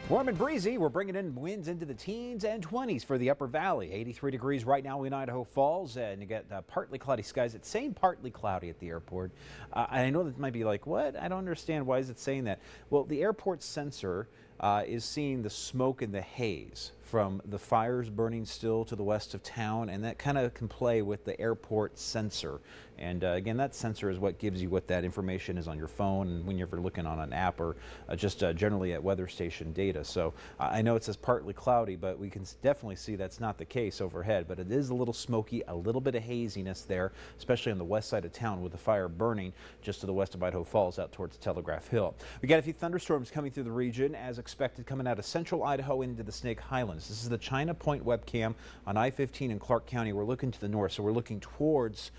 Warm and breezy, we're bringing in winds into the teens and 20s for the upper valley. 83 degrees right now in Idaho Falls, and you get partly cloudy skies. It's saying partly cloudy at the airport. I know that might be like, what? I don't understand. Why is it saying that? Well, the airport sensor is seeing the smoke and the haze from the fires burning still to the west of town, and that kind of can play with the airport sensor. And again, that sensor is what gives you what that information is on your phone and when you're ever looking on an app or just generally at weather station data. So I know it says partly cloudy, but we can definitely see that's not the case overhead. But it is a little smoky, a little bit of haziness there, especially on the west side of town with the fire burning just to the west of Idaho Falls out towards Telegraph Hill. We got a few thunderstorms coming through the region as expected, coming out of central Idaho into the Snake Highlands. This is the China Point webcam on I-15 in Clark County. We're looking to the north, so we're looking towards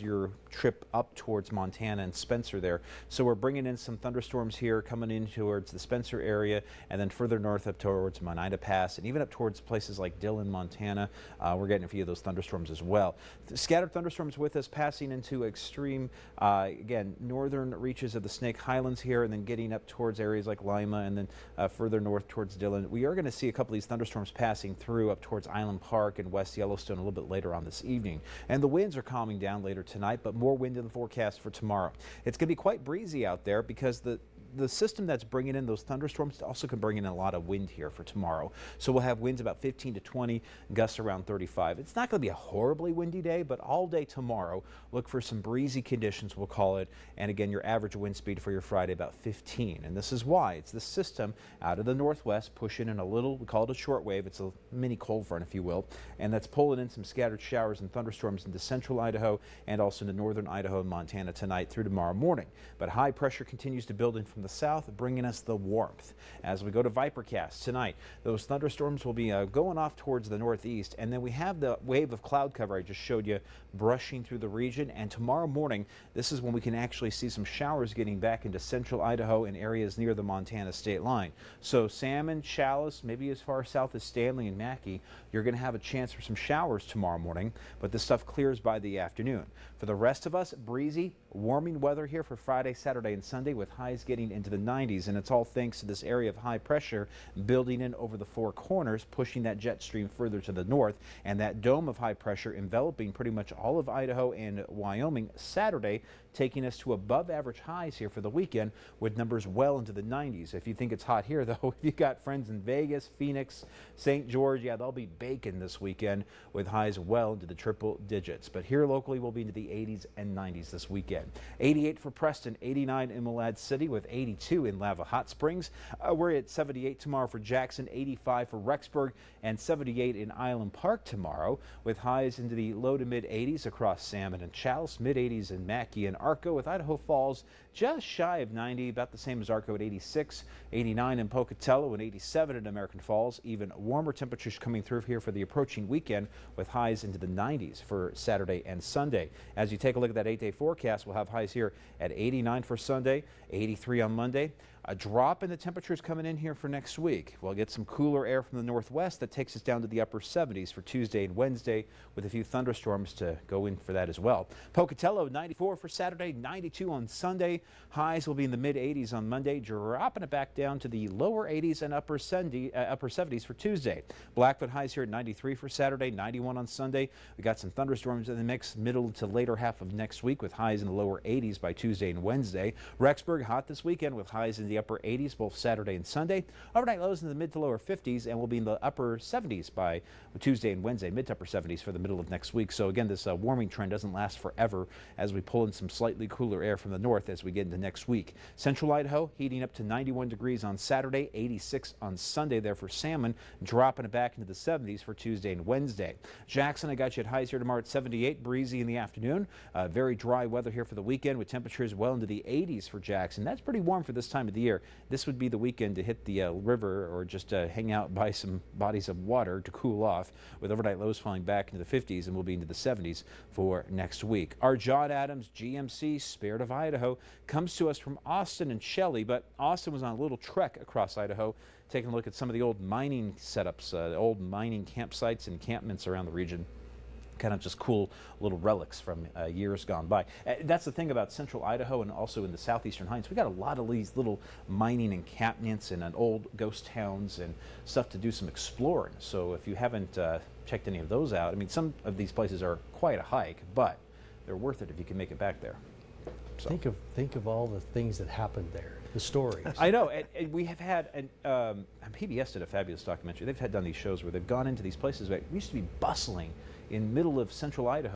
your trip up towards Montana and Spencer there. So we're bringing in some thunderstorms here coming in towards the Spencer area, and then further north up towards Monida Pass, and even up towards places like Dillon, Montana. We're getting a few of those thunderstorms as well. Scattered thunderstorms with us passing into extreme, again, northern reaches of the Snake Highlands here, and then getting up towards areas like Lima, and then further north towards Dillon. We are going to see a couple of these thunderstorms passing through up towards Island Park and West Yellowstone a little bit later on this evening. And the winds are calming down later tonight, but more wind in the forecast for tomorrow. It's going to be quite breezy out there because the system that's bringing in those thunderstorms also can bring in a lot of wind here for tomorrow. So we'll have winds about 15 to 20, gusts around 35. It's not going to be a horribly windy day, but all day tomorrow, look for some breezy conditions, we'll call it. And again, your average wind speed for your Friday about 15. And this is why it's the system out of the northwest pushing in a little, we call it a short wave. It's a mini cold front, if you will. And that's pulling in some scattered showers and thunderstorms into central Idaho and also into northern Idaho and Montana tonight through tomorrow morning. But high pressure continues to build in from the south, bringing us the warmth. As we go to VIPIR-CAST tonight, those thunderstorms will be going off towards the northeast, and then we have the wave of cloud cover I just showed you brushing through the region. And tomorrow morning, this is when we can actually see some showers getting back into central Idaho and areas near the Montana state line. So Salmon, Chalice, maybe as far south as Stanley and Mackay, you're going to have a chance for some showers tomorrow morning, but this stuff clears by the afternoon. For the rest of us, breezy, warming weather here for Friday, Saturday, and Sunday with highs getting into the 90s, and it's all thanks to this area of high pressure building in over the four corners, pushing that jet stream further to the north, and that dome of high pressure enveloping pretty much all of Idaho and Wyoming Saturday, taking us to above average highs here for the weekend with numbers well into the 90s. If you think it's hot here, though, if you got friends in Vegas, Phoenix, St. George, yeah, they'll be baking this weekend with highs well into the triple digits. But here locally, we'll be into the 80s and 90s this weekend. 88 for Preston, 89 in Malad City with 82 in Lava Hot Springs. We're at 78 tomorrow for Jackson, 85 for Rexburg, and 78 in Island Park tomorrow with highs into the low to mid 80s across Salmon and Chalice, mid 80s in Mackay and Arco, with Idaho Falls just shy of 90, about the same as Arco at 86, 89 in Pocatello, and 87 in American Falls. Even warmer temperatures coming through here for the approaching weekend with highs into the 90s for Saturday and Sunday. As you take a look at that 8-day forecast, we'll have highs here at 89 for Sunday, 83 on Monday. A drop in the temperatures coming in here for next week. We'll get some cooler air from the northwest that takes us down to the upper 70s for Tuesday and Wednesday, with a few thunderstorms to go in for that as well. Pocatello, 94 for Saturday, 92 on Sunday. Highs will be in the mid 80s on Monday, dropping it back down to the lower 80s and upper 70s for Tuesday. Blackfoot highs here at 93 for Saturday, 91 on Sunday. We got some thunderstorms in the mix middle to later half of next week with highs in the lower 80s by Tuesday and Wednesday. Rexburg hot this weekend with highs in the upper 80s both Saturday and Sunday. Overnight lows in the mid to lower 50s, and we'll be in the upper 70s by Tuesday and Wednesday, mid to upper 70s for the middle of next week. So again, this warming trend doesn't last forever as we pull in some slightly cooler air from the north as we get into next week. Central Idaho heating up to 91 degrees on Saturday, 86 on Sunday there for Salmon, dropping it back into the 70s for Tuesday and Wednesday. Jackson, I got you at highs here tomorrow at 78, breezy in the afternoon. Very dry weather here for the weekend with temperatures well into the 80s for Jackson. That's pretty warm for this time of the year. This would be the weekend to hit the river or just hang out by some bodies of water to cool off, with overnight lows falling back into the 50s, and we'll be into the 70s for next week. Our John Adams GMC Spirit of Idaho comes to us from Austin and Shelley, but Austin was on a little trek across Idaho, taking a look at some of the old mining setups, the old mining campsites and encampments around the region. kind of just cool little relics from years gone by. That's the thing about central Idaho and also in the southeastern Heights. We got a lot of these little mining encampments and old ghost towns and stuff to do some exploring. So if you haven't checked any of those out, I mean, some of these places are quite a hike, but they're worth it if you can make it back there. So. Think of all the things that happened there, the stories. I know, and we have had, and PBS did a fabulous documentary. They've done these shows where they've gone into these places that used to be bustling in middle of central Idaho.